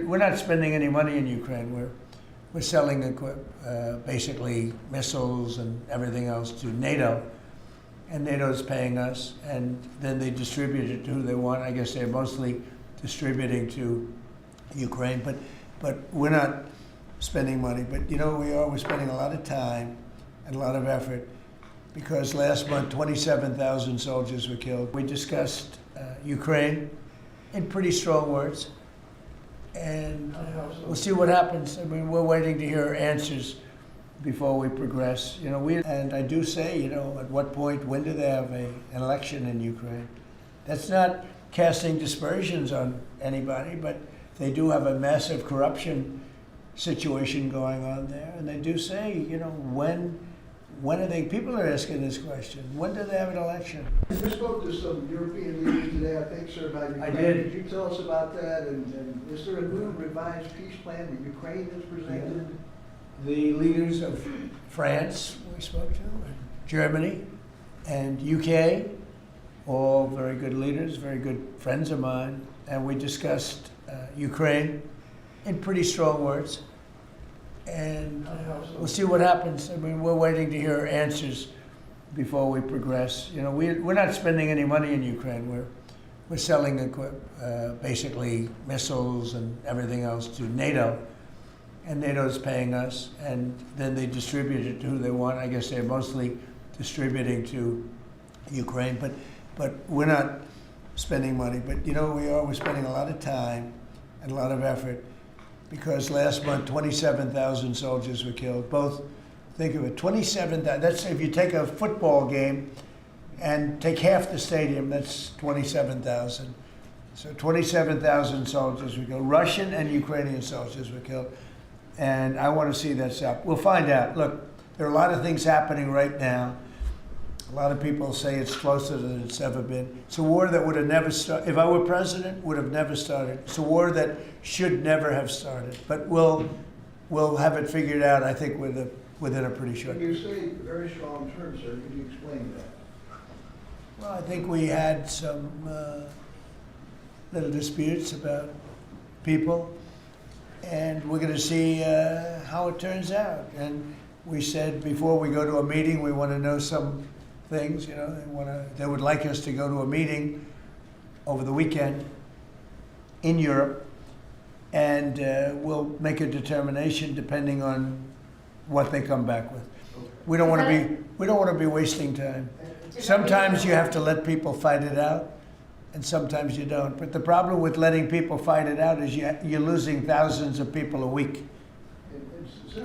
we're not spending any money in Ukraine. We're selling basically missiles and everything else to NATO, and NATO's paying us, and then they distribute it to who they want. I guess they're mostly distributing to Ukraine, but we're not spending money. But you know what we are? We're spending a lot of time and a lot of effort, because last month 27,000 soldiers were killed. We discussed Ukraine in pretty strong words, and we'll see what happens. I mean, we're waiting to hear answers before we progress. You know, and I do say, you know, at what point, when do they have an election in Ukraine? That's not casting dispersions on anybody, but they do have a massive corruption situation going on there, and they do say, you know, when are they? People are asking this question. When do they have an election? You spoke to some European leaders today, I think, sir, about Ukraine. I did. Could you tell us about that? And is there a new revised peace plan that Ukraine has presented? The leaders of France, we spoke to, and Germany, and UK, all very good leaders, very good friends of mine, and we discussed Ukraine in pretty strong words. And we'll see what happens. I mean, we're waiting to hear answers before we progress. You know, we're not spending any money in Ukraine. We're selling basically missiles and everything else to NATO, and NATO's paying us, and then they distribute it to who they want. I guess they're mostly distributing to Ukraine, but we're not spending money. But you know what we are? We're spending a lot of time and a lot of effort, because last month 27,000 soldiers were killed. Both, think of it, 27,000. That's, if you take a football game and take half the stadium, that's 27,000. So 27,000 soldiers were killed. Russian and Ukrainian soldiers were killed. And I want to see that stop. We'll find out. Look, there are a lot of things happening right now. A lot of people say it's closer than it's ever been. It's a war that would have never started. If I were president, would have never started. It's a war that should never have started. But we'll have it figured out, I think, within a pretty short time. You say very strong terms, sir. Could you explain that? Well, I think we had some little disputes about people, and we're going to see how it turns out. And we said before we go to a meeting, we want to know some things. You know, they would like us to go to a meeting over the weekend in Europe, and we'll make a determination depending on what they come back with. We don't want to be wasting time. Sometimes you have to let people fight it out, and sometimes you don't. But the problem with letting people fight it out is you're losing thousands of people a week.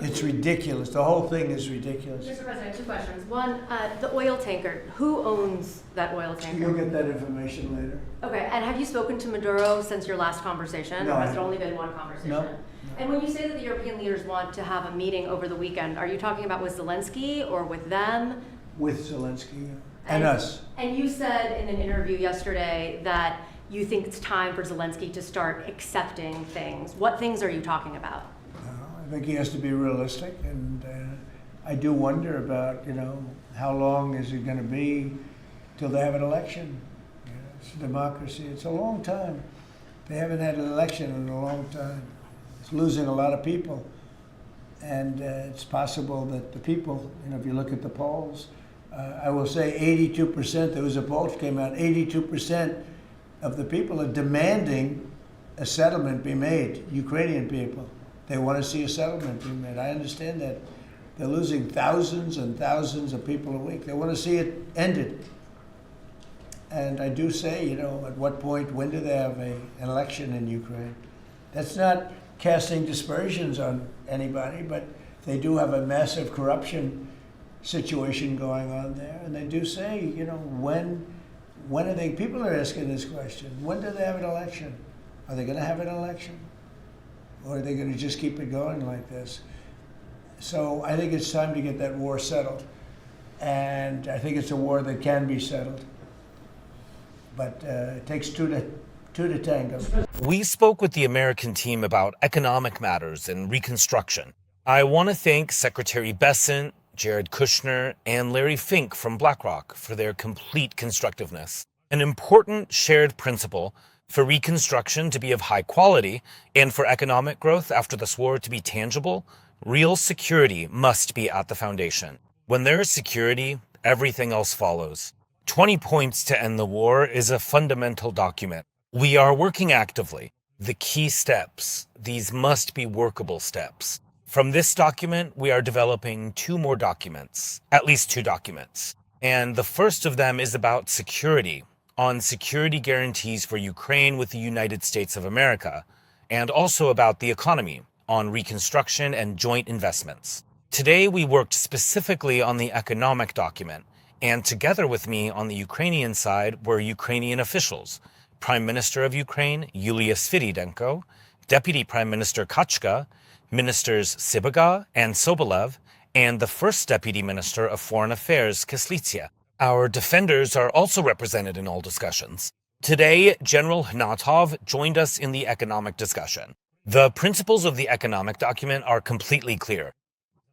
It's ridiculous. The whole thing is ridiculous. Mr. President, two questions. One, the oil tanker. Who owns that oil tanker? You'll get that information later. Okay, and have you spoken to Maduro since your last conversation? No. Or has it only been one conversation? No. And when you say that the European leaders want to have a meeting over the weekend, are you talking about with Zelenskyy or with them? With Zelenskyy and us. And you said in an interview yesterday that you think it's time for Zelenskyy to start accepting things. What things are you talking about? I think he has to be realistic, and I do wonder about, you know, how long is it going to be till they have an election? You know, it's a democracy. It's a long time. They haven't had an election in a long time. It's losing a lot of people, and it's possible that the people, you know, if you look at the polls, I will say 82%, there was a poll that came out, 82% of the people are demanding a settlement be made, Ukrainian people. They want to see a settlement be made. I understand that. They're losing thousands and thousands of people a week. They want to see it ended. And I do say, you know, at what point, when do they have an election in Ukraine? That's not casting dispersions on anybody, but they do have a massive corruption situation going on there. And they do say, you know, when are they, people are asking this question, when do they have an election? Are they going to have an election? Or are they going to just keep it going like this? So I think it's time to get that war settled. And I think it's a war that can be settled. But it takes two to tango. We spoke with the American team about economic matters and Reconstruction. I want to thank Secretary Bessent, Jared Kushner, and Larry Fink from BlackRock for their complete constructiveness. An important shared principle: For reconstruction to be of high quality and for economic growth after this war to be tangible, real security must be at the foundation. When there is security, everything else follows. 20 Points to End the War is a fundamental document. We are working actively. The key steps, these must be workable steps. From this document, we are developing 2 more documents, at least 2 documents. And the first of them is about security, on security guarantees for Ukraine with the United States of America, and also about the economy, on reconstruction and joint investments. Today, we worked specifically on the economic document, and together with me on the Ukrainian side were Ukrainian officials, Prime Minister of Ukraine, Yulia Sviridenko, Deputy Prime Minister Kachka, Ministers Sibaga and Sobolev, and the First Deputy Minister of Foreign Affairs, Kislitsia. Our defenders are also represented in all discussions. Today, General Hnatov joined us in the economic discussion. The principles of the economic document are completely clear.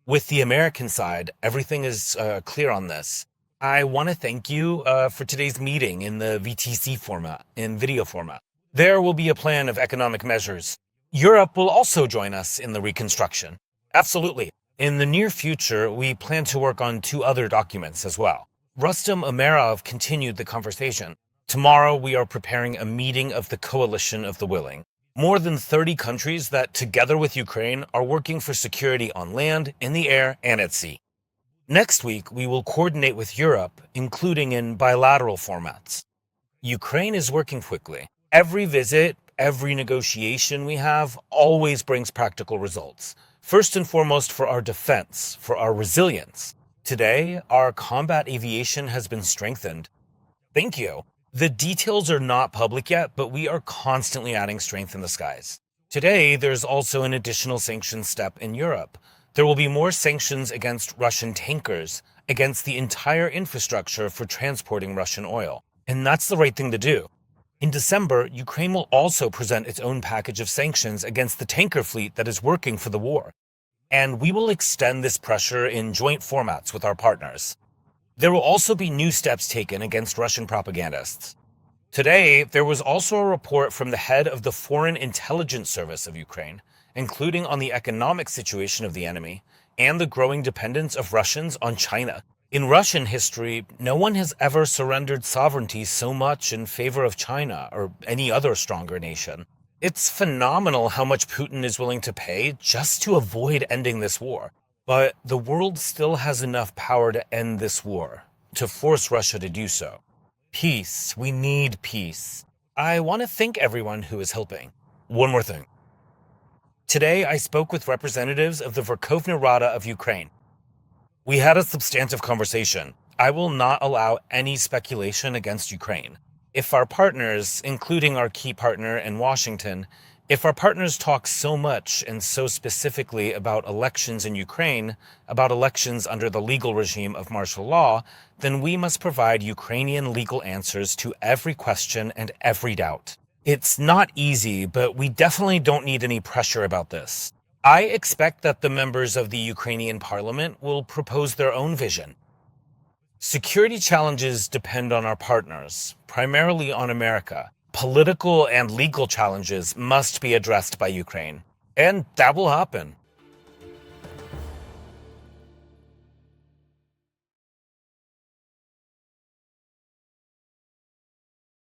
With the American side, everything is clear on this. I want to thank you for today's meeting in the VTC format, in video format. There will be a plan of economic measures. Europe will also join us in the reconstruction. Absolutely. In the near future, we plan to work on 2 other documents as well. Rustam Umerov continued the conversation. Tomorrow, we are preparing a meeting of the Coalition of the Willing. More than 30 countries that, together with Ukraine, are working for security on land, in the air, and at sea. Next week, we will coordinate with Europe, including in bilateral formats. Ukraine is working quickly. Every visit, every negotiation we have always brings practical results. First and foremost for our defense, for our resilience. Today, our combat aviation has been strengthened. Thank you. The details are not public yet, but we are constantly adding strength in the skies. Today, there's also an additional sanction step in Europe. There will be more sanctions against Russian tankers, against the entire infrastructure for transporting Russian oil. And that's the right thing to do. In December, Ukraine will also present its own package of sanctions against the tanker fleet that is working for the war. And we will extend this pressure in joint formats with our partners. There will also be new steps taken against Russian propagandists. Today, there was also a report from the head of the Foreign Intelligence Service of Ukraine, including on the economic situation of the enemy and the growing dependence of Russians on China. In Russian history, no one has ever surrendered sovereignty so much in favor of China or any other stronger nation. It's phenomenal how much Putin is willing to pay just to avoid ending this war. But the world still has enough power to end this war, to force Russia to do so. Peace. We need peace. I want to thank everyone who is helping. One more thing. Today, I spoke with representatives of the Verkhovna Rada of Ukraine. We had a substantive conversation. I will not allow any speculation against Ukraine. If our partners, including our key partner in Washington, if our partners talk so much and so specifically about elections in Ukraine, about elections under the legal regime of martial law, then we must provide Ukrainian legal answers to every question and every doubt. It's not easy, but we definitely don't need any pressure about this. I expect that the members of the Ukrainian parliament will propose their own vision. Security challenges depend on our partners, primarily on America. Political and legal challenges must be addressed by Ukraine, and that will happen.